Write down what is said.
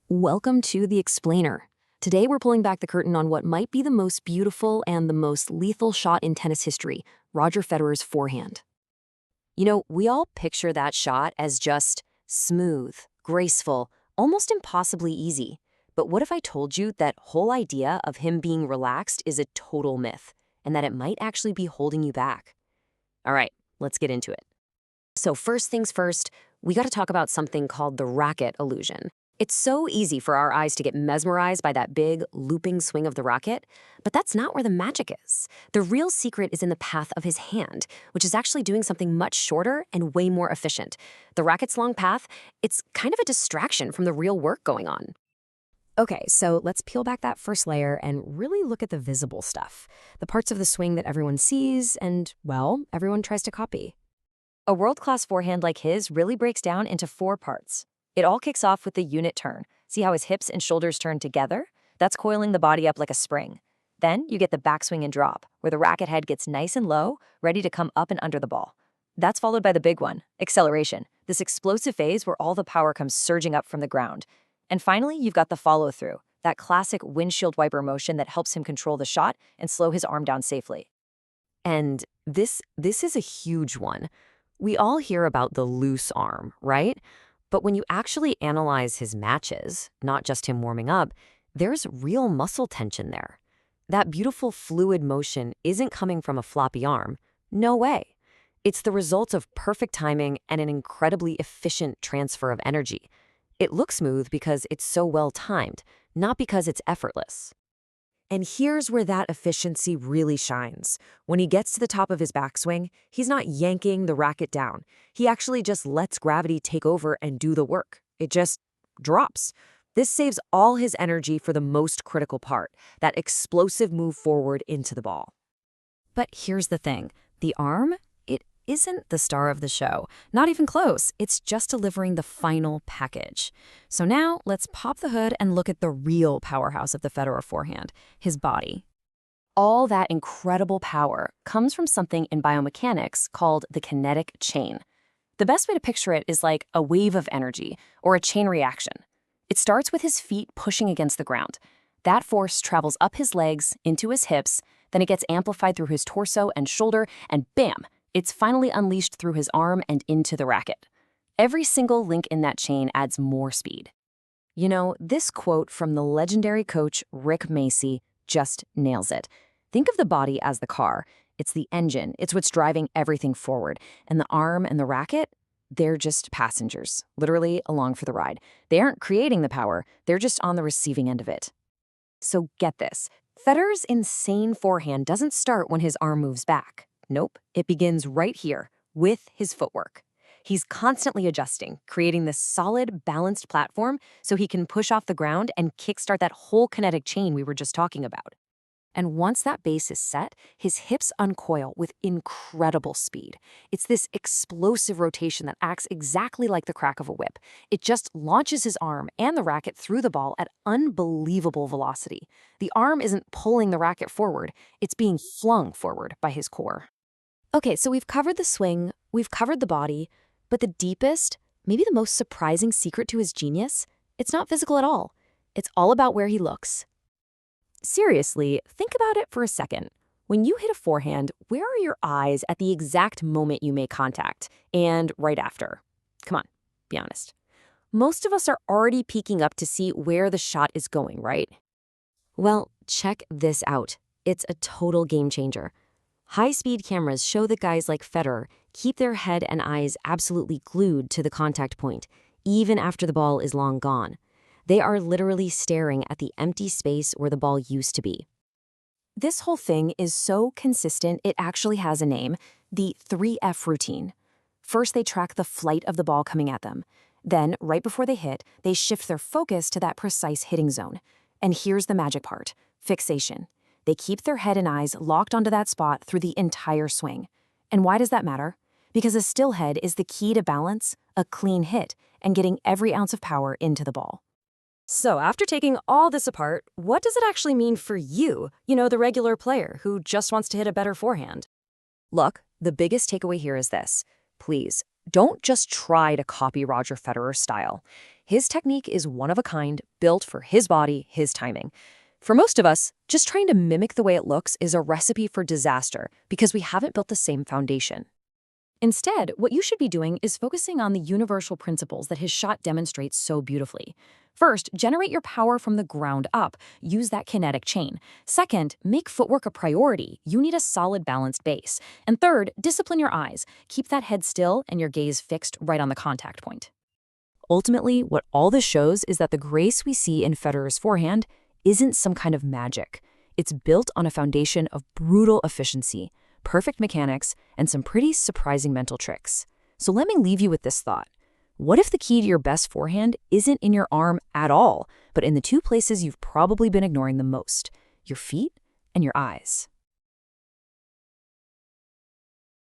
Welcome to The Explainer. Today we're pulling back the curtain on what might be the most beautiful and the most lethal shot in tennis history, Roger Federer's forehand. We all picture that shot as just smooth, graceful, almost impossibly easy. But what if I told you that whole idea of him being relaxed is a total myth, and that it might actually be holding you back? All right, let's get into it. So first things first, we got to talk about something called the Racquet Illusion. It's so easy for our eyes to get mesmerized by that big, looping swing of the racket, but that's not where the magic is. The real secret is in the path of his hand, which is actually doing something much shorter and way more efficient. The racket's long path, it's kind of a distraction from the real work going on. Okay, so let's peel back that first layer and really look at the visible stuff, the parts of the swing that everyone sees and, well, everyone tries to copy. A world-class forehand like his really breaks down into 4 parts. It all kicks off with the unit turn. See how his hips and shoulders turn together? That's coiling the body up like a spring. Then you get the backswing and drop, where the racket head gets nice and low, ready to come up and under the ball. That's followed by the big one, acceleration, this explosive phase where all the power comes surging up from the ground. And finally, you've got the follow-through, that classic windshield wiper motion that helps him control the shot and slow his arm down safely. And this is a huge one. We all hear about the loose arm, right? But when you actually analyze his matches, not just him warming up, there's real muscle tension there. That beautiful fluid motion isn't coming from a floppy arm. No way. It's the result of perfect timing and an incredibly efficient transfer of energy. It looks smooth because it's so well timed, not because it's effortless. And here's where that efficiency really shines. When he gets to the top of his backswing, he's not yanking the racket down. He actually just lets gravity take over and do the work. It just drops. This saves all his energy for the most critical part, that explosive move forward into the ball. But here's the thing. The arm, it isn't the star of the show. Not even close. It's just delivering the final package. So now let's pop the hood and look at the real powerhouse of the Federer forehand, his body. All that incredible power comes from something in biomechanics called the kinetic chain. The best way to picture it is like a wave of energy or a chain reaction. It starts with his feet pushing against the ground. That force travels up his legs, into his hips, then it gets amplified through his torso and shoulder, and bam! It's finally unleashed through his arm and into the racket. Every single link in that chain adds more speed. This quote from the legendary coach Rick Macy just nails it. Think of the body as the car. It's the engine. It's what's driving everything forward. And the arm and the racket, they're just passengers, literally along for the ride. They aren't creating the power. They're just on the receiving end of it. So get this. Federer's insane forehand doesn't start when his arm moves back. Nope, it begins right here, with his footwork. He's constantly adjusting, creating this solid, balanced platform so he can push off the ground and kickstart that whole kinetic chain we were just talking about. And once that base is set, his hips uncoil with incredible speed. It's this explosive rotation that acts exactly like the crack of a whip. It just launches his arm and the racket through the ball at unbelievable velocity. The arm isn't pulling the racket forward, it's being flung forward by his core. Okay, so we've covered the swing, we've covered the body, but the deepest, maybe the most surprising secret to his genius, it's not physical at all. It's all about where he looks. Seriously, think about it for a second. When you hit a forehand, where are your eyes at the exact moment you make contact and right after? Come on, be honest. Most of us are already peeking up to see where the shot is going, right? Well, check this out. It's a total game changer. High-speed cameras show that guys like Federer keep their head and eyes absolutely glued to the contact point, even after the ball is long gone. They are literally staring at the empty space where the ball used to be. This whole thing is so consistent, it actually has a name, the 3F routine. First, they track the flight of the ball coming at them. Then, right before they hit, they shift their focus to that precise hitting zone. And here's the magic part, fixation. They keep their head and eyes locked onto that spot through the entire swing. And why does that matter? Because a still head is the key to balance, a clean hit, and getting every ounce of power into the ball. So after taking all this apart, what does it actually mean for you, the regular player who just wants to hit a better forehand? Look, the biggest takeaway here is this. Please, don't just try to copy Roger Federer's style. His technique is one of a kind, built for his body, his timing. For most of us, just trying to mimic the way it looks is a recipe for disaster because we haven't built the same foundation. Instead, what you should be doing is focusing on the universal principles that his shot demonstrates so beautifully. First, generate your power from the ground up. Use that kinetic chain. Second, make footwork a priority. You need a solid, balanced base. And third, discipline your eyes. Keep that head still and your gaze fixed right on the contact point. Ultimately, what all this shows is that the grace we see in Federer's forehand isn't some kind of magic. It's built on a foundation of brutal efficiency, perfect mechanics, and some pretty surprising mental tricks. So let me leave you with this thought. What if the key to your best forehand isn't in your arm at all, but in the two places you've probably been ignoring the most, your feet and your eyes?